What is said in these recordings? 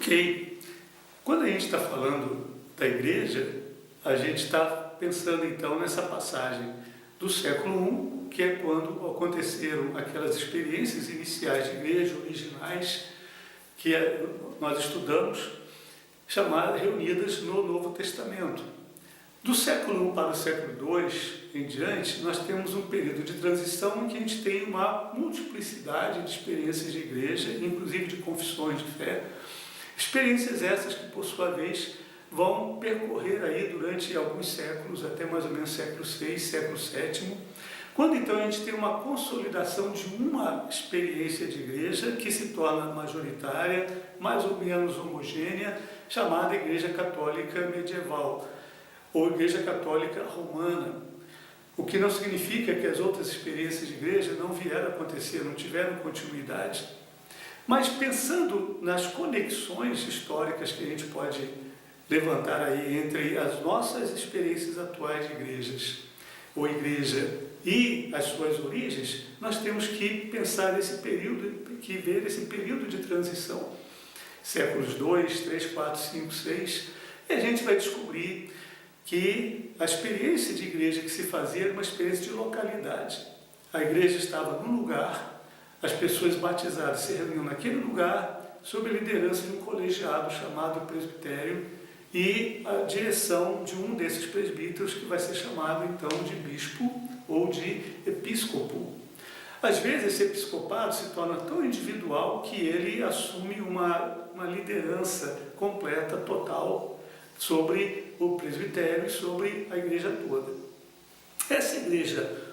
Ok. Quando a gente está falando da igreja, a gente está pensando então nessa passagem do século I, que é quando aconteceram aquelas experiências iniciais de igreja, originais, que nós estudamos, chamadas, reunidas no Novo Testamento. Do século I para o século II em diante, nós temos um período de transição em que a gente tem uma multiplicidade de experiências de igreja, inclusive de confissões de fé. Experiências essas que, por sua vez, vão percorrer aí durante alguns séculos, até mais ou menos século VI, século VII, quando então a gente tem uma consolidação de uma experiência de igreja que se torna majoritária, mais ou menos homogênea, chamada Igreja Católica Medieval, ou Igreja Católica Romana, o que não significa que as outras experiências de igreja não vieram a acontecer, não tiveram continuidade. Mas pensando nas conexões históricas que a gente pode levantar aí entre as nossas experiências atuais de igrejas, ou igreja, e as suas origens, nós temos que pensar nesse período, que ver esse período de transição, séculos 2, 3, 4, 5, 6, e a gente vai descobrir que a experiência de igreja que se fazia era uma experiência de localidade. A igreja estava num lugar, as pessoas batizadas se reuniam naquele lugar, sob a liderança de um colegiado chamado presbitério e a direção de um desses presbíteros que vai ser chamado então de bispo ou de episcopo. Às vezes esse episcopado se torna tão individual que ele assume uma liderança completa, total, sobre o presbitério e sobre a igreja toda. Essa igreja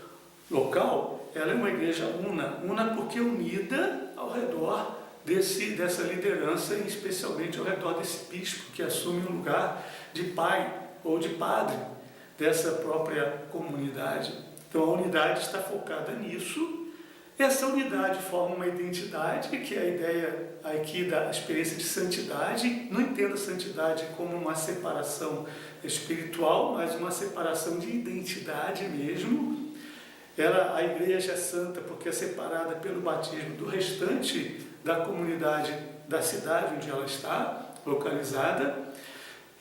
local, ela é uma igreja una porque unida ao redor dessa liderança, e especialmente ao redor desse bispo que assume o lugar de pai ou de padre dessa própria comunidade. Então a unidade está focada nisso. Essa unidade forma uma identidade, que é a ideia aqui da experiência de santidade. Não entenda a santidade como uma separação espiritual, mas uma separação de identidade mesmo. A igreja é santa porque é separada pelo batismo do restante da comunidade da cidade onde ela está localizada,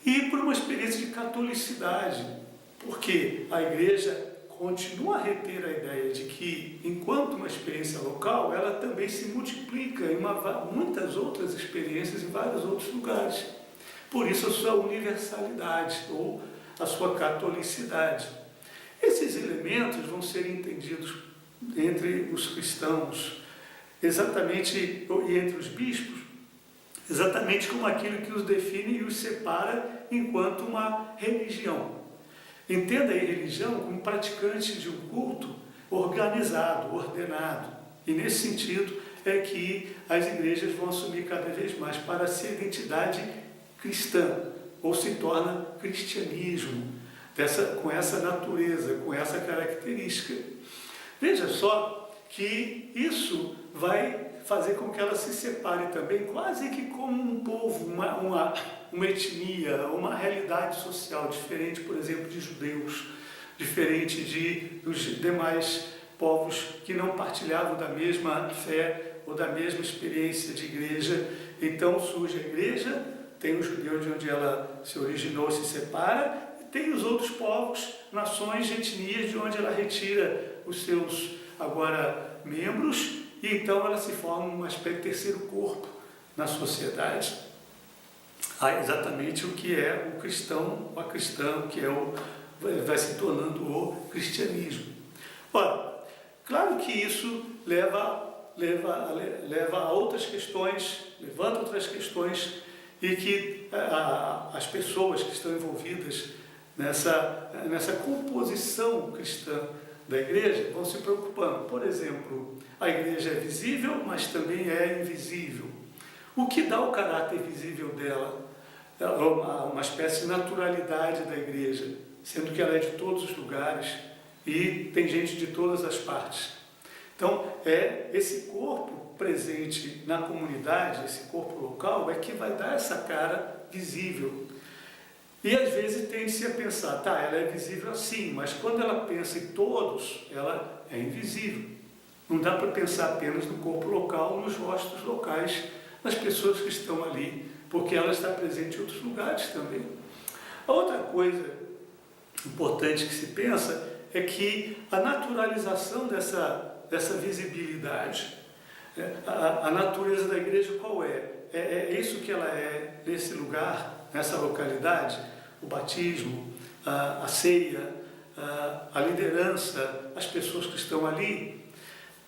e por uma experiência de catolicidade, porque a igreja continua a reter a ideia de que, enquanto uma experiência local, ela também se multiplica em muitas outras experiências em vários outros lugares. Por isso a sua universalidade ou a sua catolicidade. Esses elementos vão ser entendidos entre os cristãos, exatamente, e entre os bispos, exatamente como aquilo que os define e os separa enquanto uma religião. Entenda a religião como praticante de um culto organizado, ordenado. E nesse sentido é que as igrejas vão assumir cada vez mais para ser identidade cristã, ou se torna cristianismo, com essa natureza, com essa característica. Veja só que isso vai fazer com que ela se separe também, quase que como um povo, uma etnia, uma realidade social diferente, por exemplo, de judeus, diferente dos demais povos que não partilhavam da mesma fé ou da mesma experiência de igreja. Então surge a igreja, tem o judeu de onde ela se originou, se separa, e tem os outros povos, nações, etnias de onde ela retira os seus agora membros, e então ela se forma uma espécie de terceiro corpo na sociedade. Exatamente o que é o cristão, o cristão, que vai se tornando o cristianismo. Ora, claro que isso leva a outras questões, levanta outras questões, e que as pessoas que estão envolvidas nessa composição cristã da igreja vão se preocupando. Por exemplo, a igreja é visível, mas também é invisível. O que dá o caráter visível dela? Uma espécie de naturalidade da igreja, sendo que ela é de todos os lugares e tem gente de todas as partes. Então, esse corpo presente na comunidade, esse corpo local, é que vai dar essa cara visível. E às vezes tende-se a pensar, ela é visível assim, mas quando ela pensa em todos, ela é invisível. Não dá para pensar apenas no corpo local, nos rostos locais, nas pessoas que estão ali porque ela está presente em outros lugares também. A outra coisa importante que se pensa é que a naturalização dessa visibilidade, a natureza da igreja qual é? É isso que ela é nesse lugar, nessa localidade, o batismo, a ceia, a liderança, as pessoas que estão ali,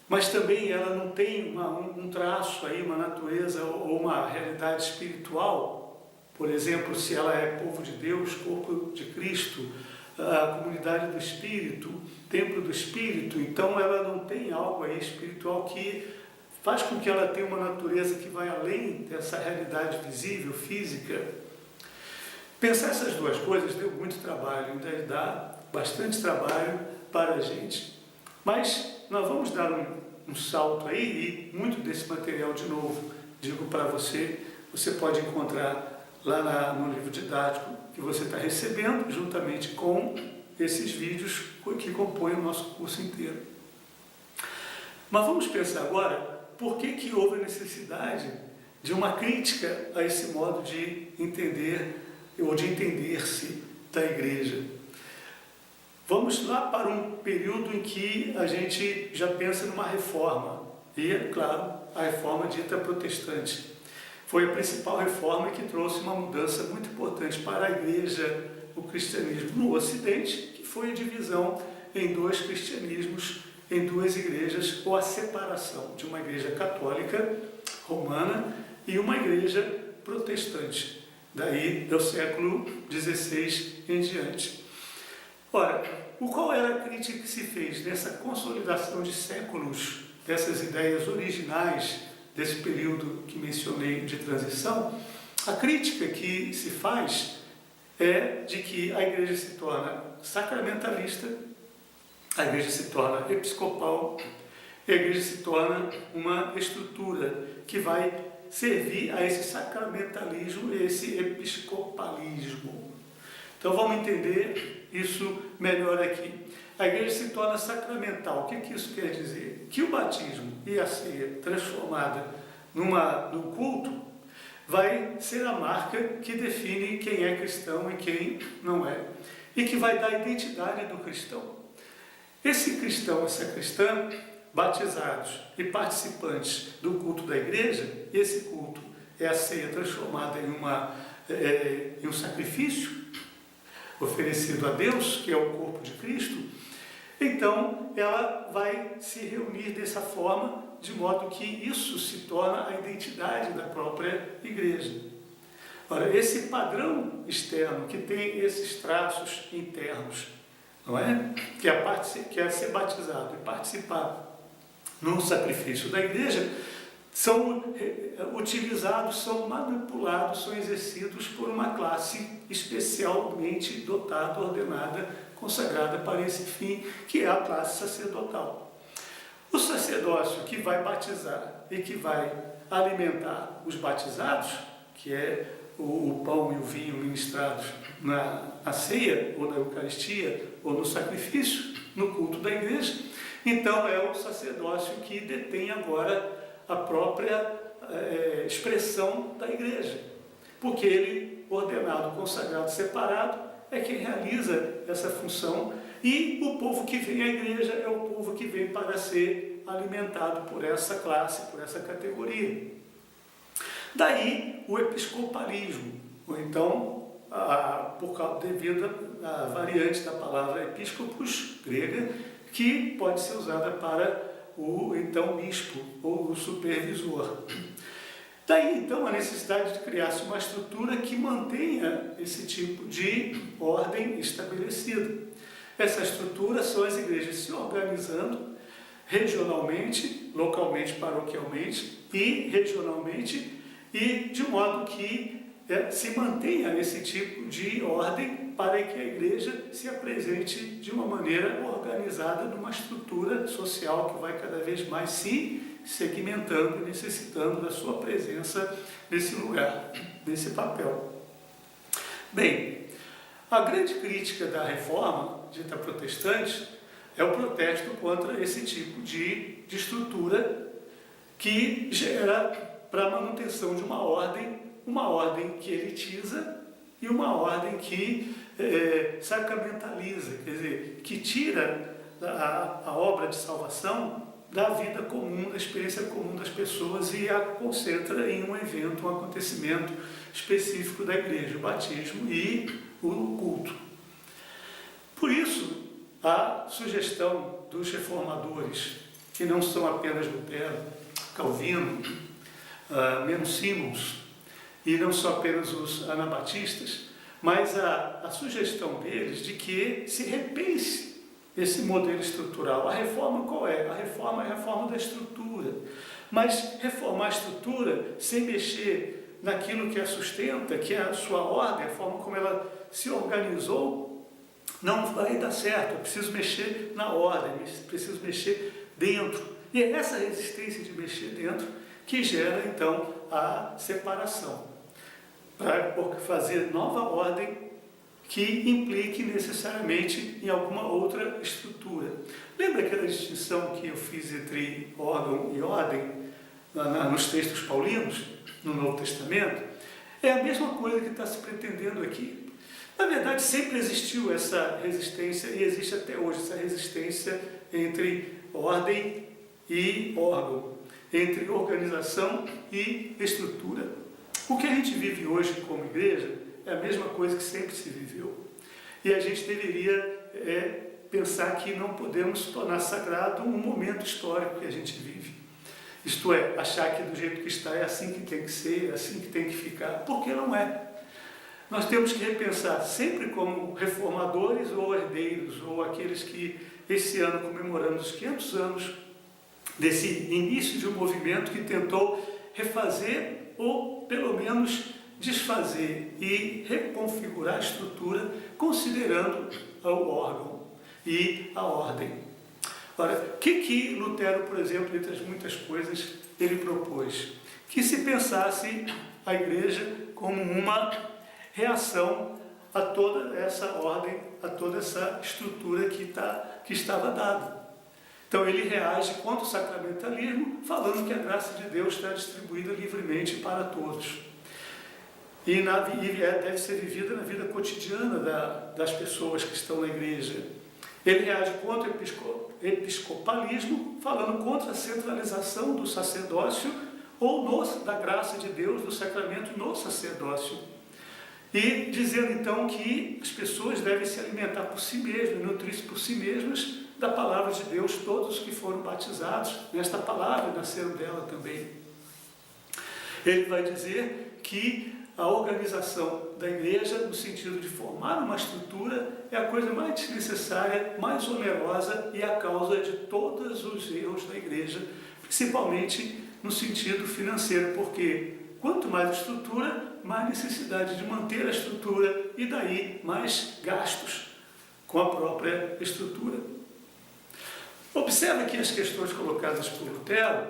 mas também ela não tem um traço aí, uma natureza ou uma realidade espiritual. Por exemplo, se ela é povo de Deus, corpo de Cristo, a comunidade do Espírito, templo do Espírito, então ela não tem algo aí espiritual que faz com que ela tenha uma natureza que vai além dessa realidade visível, física. Pensar essas duas coisas deu muito trabalho, ainda dá bastante trabalho para a gente. Mas nós vamos dar um salto aí, e muito desse material, de novo, digo para você, você pode encontrar lá no livro didático que você está recebendo, juntamente com esses vídeos que compõem o nosso curso inteiro. Mas vamos pensar agora, por que houve a necessidade de uma crítica a esse modo de entender ou de entender-se da igreja? Vamos lá para um período em que a gente já pensa numa reforma, e, é claro, a reforma dita protestante. Foi a principal reforma que trouxe uma mudança muito importante para a igreja, o cristianismo no Ocidente, que foi a divisão em dois cristianismos, em duas igrejas, ou a separação de uma igreja católica romana e uma igreja protestante, daí do século XVI em diante. Ora, qual era a crítica que se fez nessa consolidação de séculos dessas ideias originais desse período que mencionei de transição? A crítica que se faz é de que a igreja se torna sacramentalista, a igreja se torna episcopal, e a igreja se torna uma estrutura que vai servir a esse sacramentalismo e esse episcopalismo. Então vamos entender isso melhor aqui. A igreja se torna sacramental. O que isso quer dizer? Que o batismo e a ceia transformada num culto vai ser a marca que define quem é cristão e quem não é, e que vai dar a identidade do cristão. Esse cristão, essa cristã, batizados e participantes do culto da igreja, esse culto é a ceia transformada em um sacrifício oferecido a Deus, que é o corpo de Cristo. Então ela vai se reunir dessa forma, de modo que isso se torna a identidade da própria igreja. Ora, esse padrão externo que tem esses traços internos, não é? Que é ser batizado e participar no sacrifício da igreja, são utilizados, são manipulados, são exercidos por uma classe especialmente dotada, ordenada, consagrada para esse fim, que é a classe sacerdotal. O sacerdócio que vai batizar e que vai alimentar os batizados, que é o pão e o vinho ministrados na ceia, ou na Eucaristia, ou no sacrifício, no culto da igreja, então é o sacerdócio que detém agora a própria expressão da igreja, porque ele, ordenado, consagrado, separado, é quem realiza essa função, e o povo que vem à igreja é o povo que vem para ser alimentado por essa classe, por essa categoria. Daí o episcopalismo, ou então, devido à variante da palavra episcopos, grega, que pode ser usada para o então bispo ou o supervisor. Daí então a necessidade de criar-se uma estrutura que mantenha esse tipo de ordem estabelecida. Essa estrutura são as igrejas se organizando regionalmente, localmente, paroquialmente e regionalmente, e de modo que se mantenha esse tipo de ordem para que a igreja se apresente de uma maneira organizada numa estrutura social que vai cada vez mais se segmentando e necessitando da sua presença nesse lugar, nesse papel. Bem, a grande crítica da reforma dita protestante é o protesto contra esse tipo de estrutura que gera, para a manutenção de uma ordem, uma ordem que elitiza e uma ordem que sacramentaliza, quer dizer, que tira a obra de salvação da vida comum, da experiência comum das pessoas e a concentra em um evento, um acontecimento específico da igreja, o batismo e o culto. Por isso, a sugestão dos reformadores, que não são apenas Lutero, Calvino, Menno Simons, e não são apenas os anabatistas, mas a sugestão deles de que se repense esse modelo estrutural. A reforma qual é? A reforma é a reforma da estrutura. Mas reformar a estrutura sem mexer naquilo que a sustenta, que é a sua ordem, a forma como ela se organizou, não vai dar certo. Eu preciso mexer na ordem, preciso mexer dentro. E é essa resistência de mexer dentro que gera, então, a separação. Para fazer nova ordem que implique necessariamente em alguma outra estrutura. Lembra aquela distinção que eu fiz entre órgão e ordem nos textos paulinos, no Novo Testamento? É a mesma coisa que está se pretendendo aqui. Na verdade, sempre existiu essa resistência e existe até hoje essa resistência entre ordem e órgão, entre organização e estrutura. O que a gente vive hoje como igreja é a mesma coisa que sempre se viveu. E a gente deveria pensar que não podemos tornar sagrado um momento histórico que a gente vive. Isto é, achar que do jeito que está é assim que tem que ser, é assim que tem que ficar, porque não é. Nós temos que repensar sempre como reformadores ou herdeiros, ou aqueles que esse ano comemoramos os 500 anos desse início de um movimento que tentou refazer ou pelo menos desfazer e reconfigurar a estrutura considerando o órgão e a ordem. Ora, o que Lutero, por exemplo, entre as muitas coisas, ele propôs? Que se pensasse a igreja como uma reação a toda essa ordem, a toda essa estrutura que estava dada. Então ele reage contra o sacramentalismo, falando que a graça de Deus está distribuída livremente para todos. E deve ser vivida na vida cotidiana das pessoas que estão na igreja. Ele reage contra o episcopalismo, falando contra a centralização do sacerdócio ou da graça de Deus, do sacramento no sacerdócio. E dizendo então que as pessoas devem se alimentar por si mesmas, nutrir-se por si mesmas da palavra de Deus, todos que foram batizados nesta palavra nasceram dela também. Ele vai dizer que a organização da igreja, no sentido de formar uma estrutura, é a coisa mais necessária, mais onerosa e a causa de todos os erros da igreja, principalmente no sentido financeiro, porque quanto mais estrutura, mais necessidade de manter a estrutura e daí mais gastos com a própria estrutura. Observe que as questões colocadas por Lutero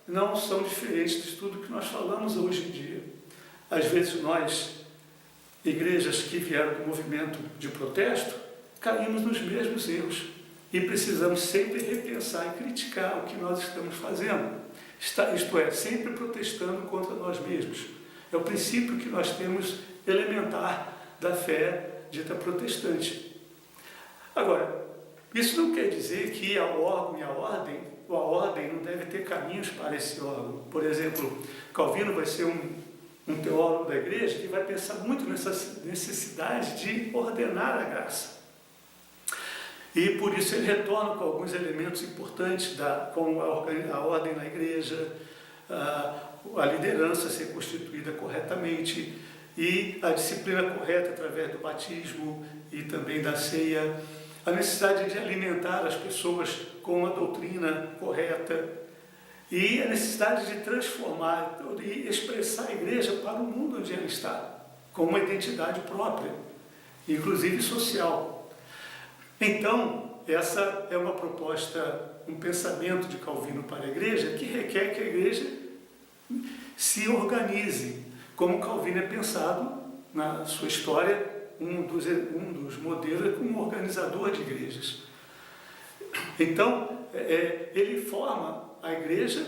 não são diferentes de tudo que nós falamos hoje em dia. Às vezes nós, igrejas que vieram do movimento de protesto, caímos nos mesmos erros e precisamos sempre repensar e criticar o que nós estamos fazendo. Isto é, sempre protestando contra nós mesmos. É o princípio que nós temos elementar da fé dita protestante. Agora, isso não quer dizer que a órgão e a ordem não deve ter caminhos para esse órgão. Por exemplo, Calvino vai ser um teólogo da igreja que vai pensar muito nessa necessidade de ordenar a graça. E por isso ele retorna com alguns elementos importantes, como a ordem na igreja, a liderança ser constituída corretamente e a disciplina correta através do batismo e também da ceia, a necessidade de alimentar as pessoas com a doutrina correta e a necessidade de transformar e expressar a igreja para o mundo onde ela está, com uma identidade própria, inclusive social. Então, essa é uma proposta, um pensamento de Calvino para a igreja que requer que a igreja se organize, como Calvino é pensado na sua história, um dos modelos como um organizador de igrejas. Então, ele forma a igreja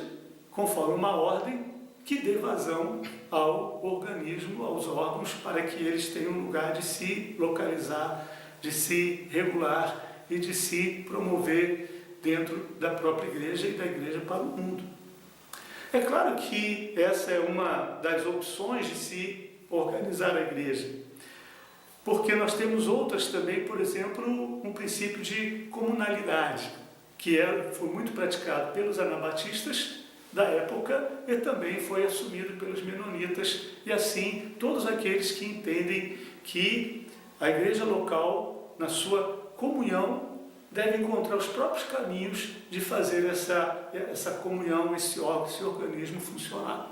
conforme uma ordem que dê vazão ao organismo, aos órgãos, para que eles tenham um lugar de se localizar, de se regular e de se promover dentro da própria igreja e da igreja para o mundo. É claro que essa é uma das opções de se organizar a igreja, porque nós temos outras também, por exemplo, um princípio de comunalidade, que foi muito praticado pelos anabatistas da época e também foi assumido pelos menonitas, e assim todos aqueles que entendem que a igreja local, na sua comunhão, deve encontrar os próprios caminhos de fazer essa comunhão, esse organismo funcionar.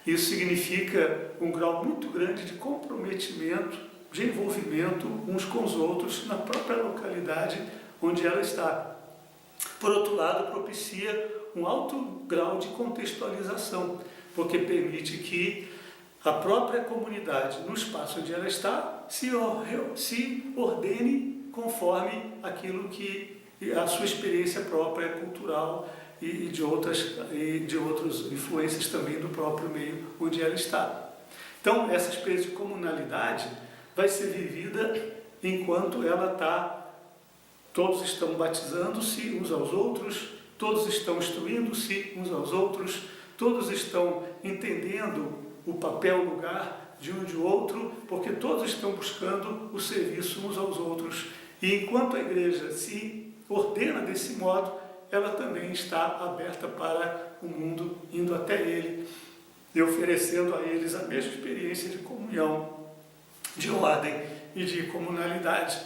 Isso significa um grau muito grande de comprometimento, de envolvimento uns com os outros na própria localidade onde ela está. Por outro lado, propicia um alto grau de contextualização, porque permite que a própria comunidade, no espaço onde ela está, se ordene conforme aquilo que a sua experiência própria cultural e de outras influências também do próprio meio onde ela está. Então, essa experiência de comunalidade vai ser vivida enquanto ela está, todos estão batizando-se uns aos outros, todos estão instruindo-se uns aos outros, todos estão entendendo o papel, o lugar de um e de outro, porque todos estão buscando o serviço uns aos outros. E enquanto a igreja se ordena desse modo, ela também está aberta para o mundo, indo até ele e oferecendo a eles a mesma experiência de comunhão, de ordem e de comunalidade.